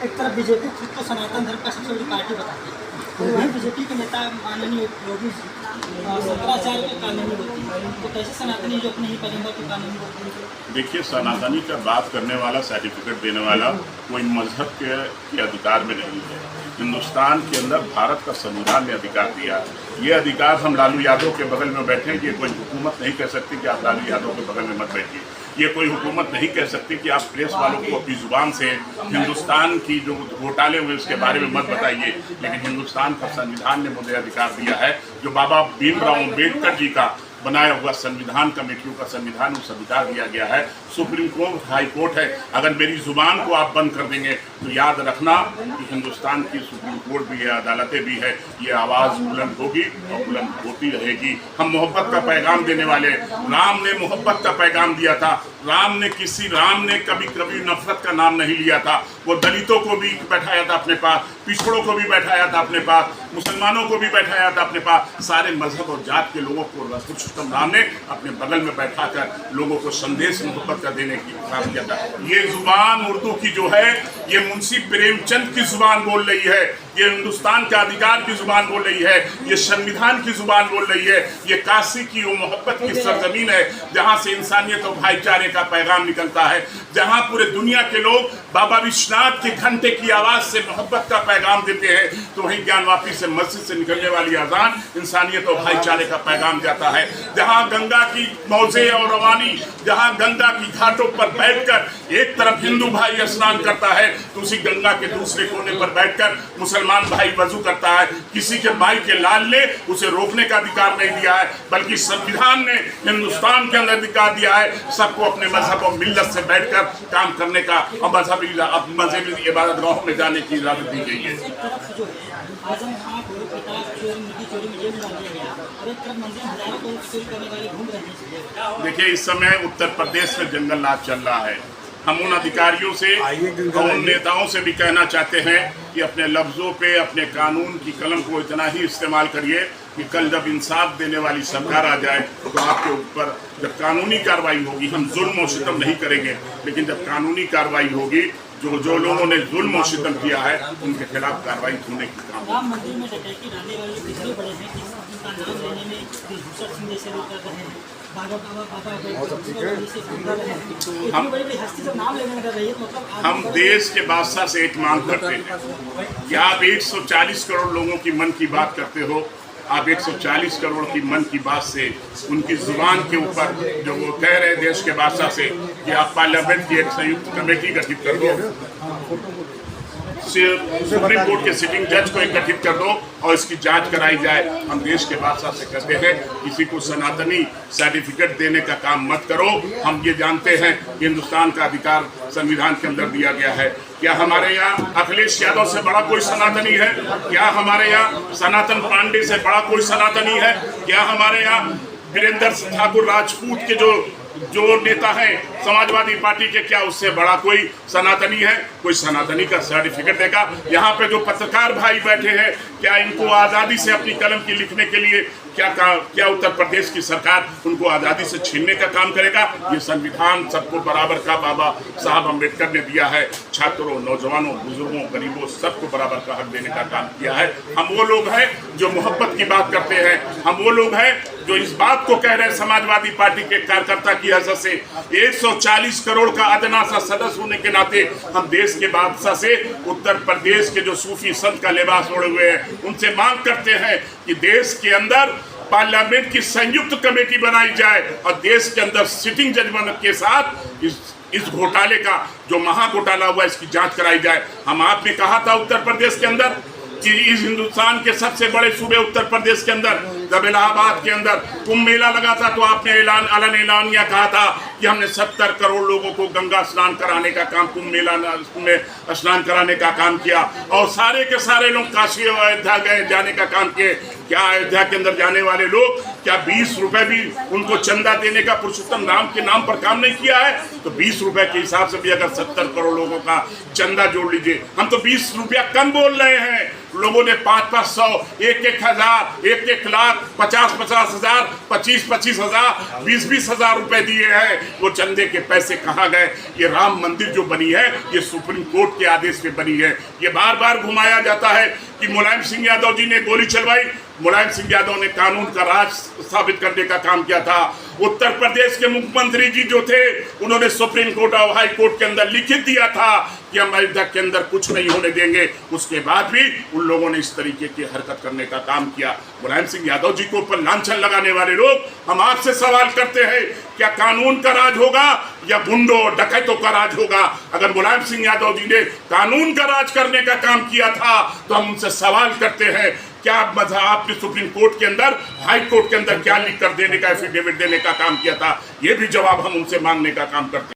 एक तरफ बीजेपी खुद को सनातन धर्म का सबसे बड़ी पार्टी बताती है, तो वहीं बीजेपी के नेता माननीय योगी शंकराचार्य के कानूनी होती है, तो कैसे सनातनी जो अपने ही करेंगे तो कानूनी होती है। देखिए, सनातनी का बात करने वाला, सर्टिफिकेट देने वाला कोई मजहब के अधिकार में नहीं है। हिंदुस्तान के अंदर भारत का संविधान ने अधिकार दिया है। ये अधिकार हम लालू यादव के बगल में बैठे, ये कोई हुकूमत नहीं कह सकती कि आप लालू यादव के बगल में मत बैठिए। ये कोई हुकूमत नहीं कह सकती कि आप प्रेस वालों को अपनी जुबान से हिंदुस्तान की जो घोटाले हुए उसके बारे में मत बताइए। लेकिन हिंदुस्तान का संविधान ने मुझे अधिकार दिया है, जो बाबा भीमराव अम्बेडकर जी का बनाया हुआ संविधान, कमेटियों का संविधान, उस अधिकार दिया गया है। सुप्रीम कोर्ट, हाई कोर्ट है। अगर मेरी जुबान को आप बंद कर देंगे तो याद रखना कि हिंदुस्तान की सुप्रीम कोर्ट भी है, अदालतें भी है, ये आवाज़ बुलंद होगी और बुलंद होती रहेगी। हम मोहब्बत का पैगाम देने वाले, राम ने मोहब्बत का पैगाम दिया था। राम ने कभी कभी नफरत का नाम नहीं लिया था। वो दलितों को भी बैठाया था अपने पास, पिछड़ों को भी बैठाया था अपने पास, मुसलमानों को भी बैठाया था अपने पास। सारे मजहब और जात के लोगों को पुरुषोत्तम राम ने अपने बगल में बैठाकर लोगों को संदेश मोहब्बत का देने की काम किया था। ये जुबान उर्दू की जो है, ये मुंशी प्रेमचंद की जुबान बोल रही है, ये हिंदुस्तान के अधिकार की जुबान बोल रही है, ये संविधान की जुबान बोल रही है। ये काशी की वो मोहब्बत की सरजमीन है जहाँ से इंसानियत और भाईचारे का पैगाम निकलता है, जहाँ पूरे दुनिया के लोग बाबा विश्वनाथ के घंटे की आवाज़ से मोहब्बत का पैगाम देते हैं, तो वहीं ज्ञानवापी से मस्जिद से निकलने वाली अजान इंसानियत और भाईचारे का पैगाम जाता है। जहाँ गंगा की मौजे और रवानी, जहाँ गंगा की घाटों पर बैठकर एक तरफ हिंदू भाई स्नान करता है, तो उसी गंगा के दूसरे कोने पर बैठकर मुसलमान भाई वजू करता है। किसी के भाई के लाल ने उसे रोकने का अधिकार नहीं दिया है, बल्कि संविधान ने हिंदुस्तान के अंदर अधिकार दिया है सबको अपने मजहब और मिल्लत से बैठकर काम करने का और मजहबी इबादत गाहों में जाने की इजाजत दी गई है। देखिए, इस समय उत्तर प्रदेश में जंगल राज चल रहा है। हम उन अधिकारियों से और उन नेताओं से भी कहना चाहते हैं कि अपने लफ्ज़ों पे, अपने कानून की कलम को इतना ही इस्तेमाल करिए कि कल जब इंसाफ देने वाली सरकार आ जाए तो आपके ऊपर जब कानूनी कार्रवाई होगी, हम जुल्म और सितम नहीं करेंगे, लेकिन जब कानूनी कार्रवाई होगी, जो लोगों ने जुल्म और सितम किया है उनके खिलाफ कार्रवाई होने की काम। राम मंदिर में डकैती डालने वाले कितने बड़े हैं कि उनका नाम लेने में भूषण सिंह जैसे लोग कर रहे हैं, हम देश के बादशाह से एक मांग करते हैं कि आप 140 करोड़ लोगों की मन की बात करते हो, आप 140 करोड़ की मन की बात से उनकी जुबान के ऊपर जो वो कह रहे देश के बादशाह से कि आप पार्लियामेंट की एक संयुक्त कमेटी गठित कर दो, सुप्रीम कोर्ट के सिटिंग जज को एक गठित कर दो और इसकी जांच कराई जाए। हम देश के बादशाह से कहते हैं किसी को सनातनी सर्टिफिकेट देने का काम मत करो। हम ये जानते हैं हिंदुस्तान का अधिकार संविधान के अंदर दिया गया है। क्या हमारे यहाँ अखिलेश यादव से बड़ा कोई सनातनी है? क्या हमारे यहाँ सनातन पांडे से बड़ा कोई सनातनी है? क्या हमारे यहाँ वीरेंद्र ठाकुर राजपूत के जो नेता हैं समाजवादी पार्टी के, क्या उससे बड़ा कोई सनातनी है? कोई सनातनी का सर्टिफिकेट देगा? यहाँ पे जो पत्रकार भाई बैठे हैं, क्या इनको आज़ादी से अपनी कलम की लिखने के लिए क्या उत्तर प्रदेश की सरकार उनको आज़ादी से छीनने का काम करेगा? ये संविधान सबको बराबर का बाबा साहब अम्बेडकर ने दिया है। छात्रों, नौजवानों, बुजुर्गों, गरीबों सबको बराबर का हक देने का काम किया है। हम वो लोग हैं जो मोहब्बत की बात करते हैं। हम वो लोग हैं जो इस बात को कह रहे हैं समाजवादी पार्टी के कार्यकर्ता की हैसियत से 140 करोड़ का अदना सा सदस्य होने के नाते हम देश के बादशाह से उत्तर प्रदेश के जो सूफी संत का लिबास ओढ़े हुए हैं उनसे मांग करते हैं कि देश के अंदर पार्लियामेंट की संयुक्त कमेटी बनाई जाए और देश के अंदर सिटिंग जजमेंट के साथ इस घोटाले का जो महा घोटाला हुआ इसकी जांच कराई जाए। हम आपने कहा था उत्तर प्रदेश के अंदर कि इस हिंदुस्तान के सबसे बड़े सूबे उत्तर प्रदेश के अंदर जब इलाहाबाद के अंदर कुंभ मेला लगा था तो आपने ऐलानिया कहा था कि हमने 70 करोड़ लोगों को गंगा स्नान कराने का काम, कुंभ मेला में स्नान कराने का काम किया और सारे के सारे लोग काशी और अयोध्या गए जाने का काम किए। क्या अयोध्या के अंदर जाने वाले लोग क्या 20 रुपए भी उनको चंदा देने का पुरुषोत्तम राम के नाम पर काम नहीं किया है? तो 20 रुपए के हिसाब से भी अगर 70 करोड़ लोगों का चंदा जोड़ लीजिए, हम तो 20 रुपया कम बोल रहे हैं। लोगों ने 500, 1,000, 1,00,000 50-50 हजार, 25-25 हजार, 20-20 हजार रुपए दिए हैं। वो चंदे के पैसे कहाँ गए? ये राम मंदिर जो बनी है ये सुप्रीम कोर्ट के आदेश पे बनी है। ये बार बार घुमाया जाता है कि मुलायम सिंह यादव जी ने गोली चलवाई। मुलायम सिंह यादव ने कानून का राज स्थापित करने का काम किया था। उत्तर प्रदेश के मुख्यमंत्री जी जो थे उन्होंने सुप्रीम कोर्ट और हाई कोर्ट के अंदर लिखित दिया था कि हम अयोध्या के अंदर कुछ नहीं होने देंगे। उसके बाद भी उन लोगों ने इस तरीके की हरकत करने का काम किया। मुलायम सिंह यादव जी के ऊपर लांछन लगाने वाले लोग, हम आपसे सवाल करते हैं, क्या कानून का राज होगा या गुंडों डकैतों का राज होगा? अगर मुलायम सिंह यादव जी ने कानून का राज करने का काम किया था तो हम उनसे सवाल करते हैं, क्या आपने सुप्रीम कोर्ट के अंदर, हाई कोर्ट के अंदर क्या लिख कर देने का, एफिडेविट देने का काम किया था? ये भी जवाब हम उनसे मांगने का काम करते हैं।